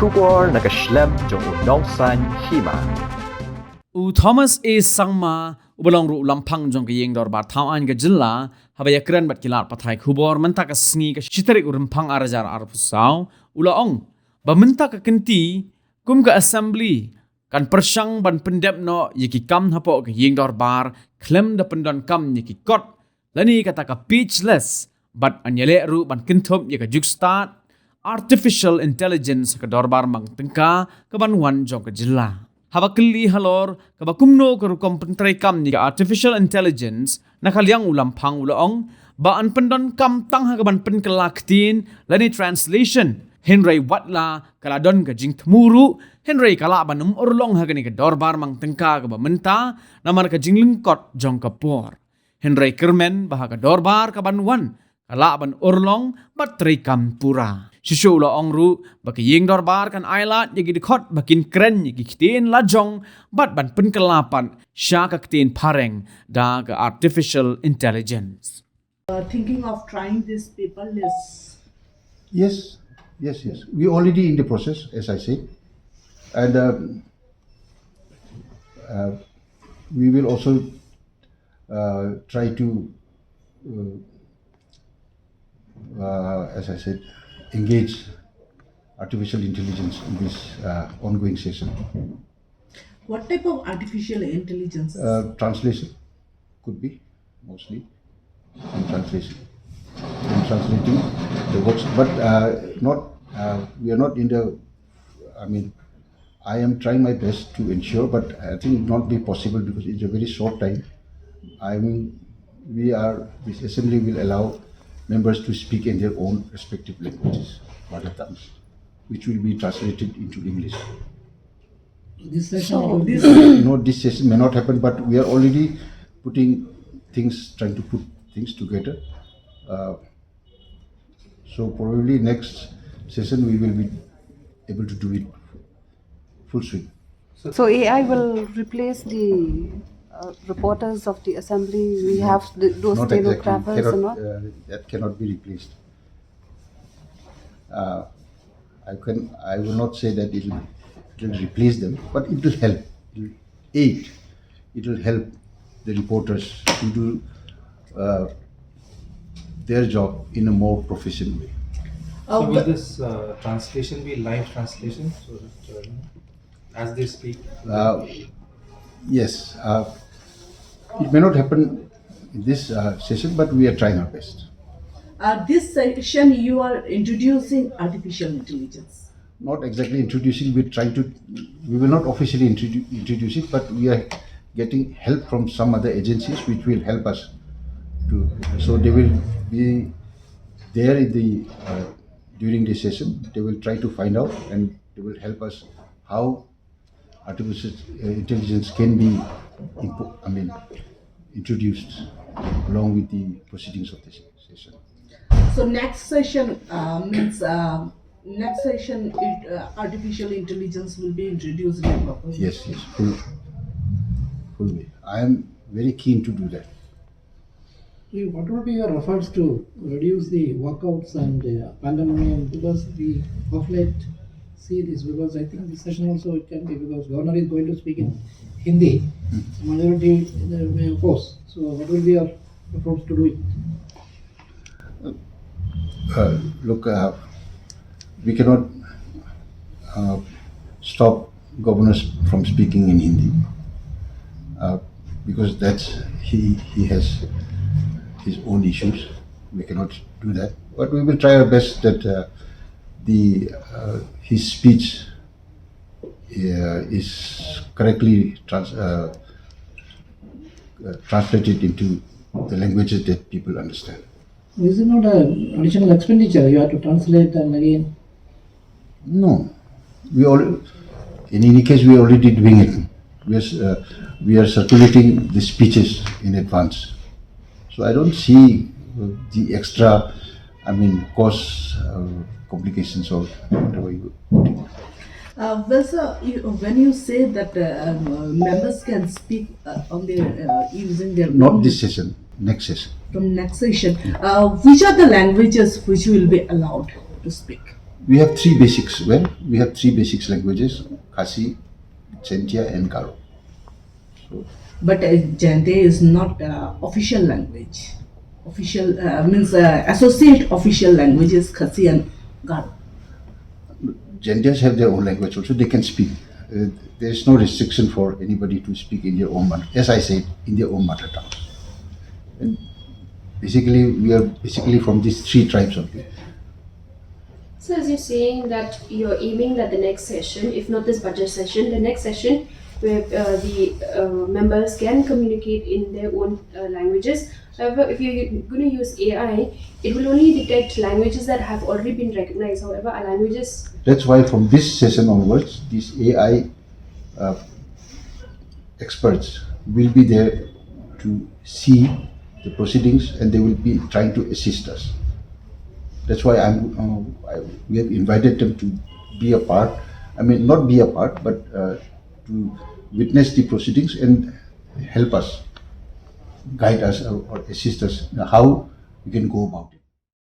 Kubor nakaslem jong unongsan Hima. Thomas A. Sangma ubalong ru lampang jong ke Ïingdorbar Thawaiñ ke jilla habaya Kren bat kilat pathai khubor menta ka sngi ka shitarik urimpang arajar arpusau ulaong ba menta ka kenti kum ka assembly kan persang ban pendep no yiki kam Hapoh ke Ïingdorbar klem da Pyndonkam yiki kot lani kata ka speechless but anyele ru ban kinthop yika jugstat artificial intelligence ka dorbar mang tengka ka banwan jong ke jilla Habakli halor kabakumno karukom pentrekam ni artificial intelligence nakalyang ulampang ulaong baan Pyndonkam tang hagaban Pynkylla Ktien lani translation Henry watla kaladon ka jing tmuru Henry kala banum urlong hagani ka dorbar mang tengka ka bamenta namar ka jing lingkot jong kapor Henry Kren bahaga dorbar ka banwan kala ban urlong batrekam pura Shisho ulaong ru baki Ïingdorbar kan Ailad yagi dikot bakin Kren yagi Ktien Lajong bat ban Pynkylla pan sya ka Ktien pareng da ka artificial intelligence. Thinking of trying these people is Yes. We already in the process, as I said, and we will also try to, as I said, engage artificial intelligence in this ongoing session. what type of artificial intelligence? Translation could be mostly in translation, in translating the works, but not. We are not in the. I mean, I am trying my best to ensure, but I think it will not be possible because it's a very short time. I mean, this assembly will allow members to speak in their own respective languages, mother tongues, which will be translated into English. This session, This session may not happen, but we are already trying to put things together. So probably next session we will be able to do it full swing. So AI will replace the reporters of the assembly. We have those Not exactly. stenographers and all. That cannot be replaced. I will not say that it will replace them, but it will help. It will aid. It will help the reporters to do their job in a more professional way. So will this translation be live translation, so that as they speak? Yes, it may not happen in this session, but we are trying our best. this session you are introducing artificial intelligence. Not exactly introducing, we will not officially introduce it, but we are getting help from some other agencies which will help us to, so they will be there during the session. They will try to find out and they will help us how artificial intelligence can be introduced along with the proceedings of the session. So next session means next session artificial intelligence will be introduced. Yes, full way. I am very keen to do that. What would be your efforts to reduce the walkouts and pandemonium? Because we of late see this, because I think this session also it can be, because governor is going to speak in Hindi, majority may oppose. So what will be your approach to do it? Look, we cannot stop governors from speaking in Hindi because he has his own issues. We cannot do that, but we will try our best that his speech is correctly translated into the languages that people understand. Is it not an additional expenditure? You have to translate and again. No, in any case we are already doing it. We are circulating the speeches in advance. So I don't see the extra, cost complications or whatever you put it. Well, sir, when you say that members can speak on their using their Not own, this session, next session. from next session, which are the languages which will be allowed to speak? We have three basics. Well, we have three basics languages: Khasi, Chantia, and Garo. But Jante is not official language. Official means associate official languages Khasi and Garo. Chantias have their own language also. They can speak. There is no restriction for anybody to speak in their own mother. As I said, in their own mother tongue. And basically, we are basically from these three tribes only. So as you're saying that you're aiming that the next session, if not this budget session, the next session where the members can communicate in their own languages. However, if you're going to use AI, it will only detect languages that have already been recognized. However, our languages... That's why from this session onwards, these AI experts will be there to see the proceedings, and they will be trying to assist us. That's why we have invited them to be a part. I mean, not be a part, but to witness the proceedings and help us, guide us, or assist us how we can go about it.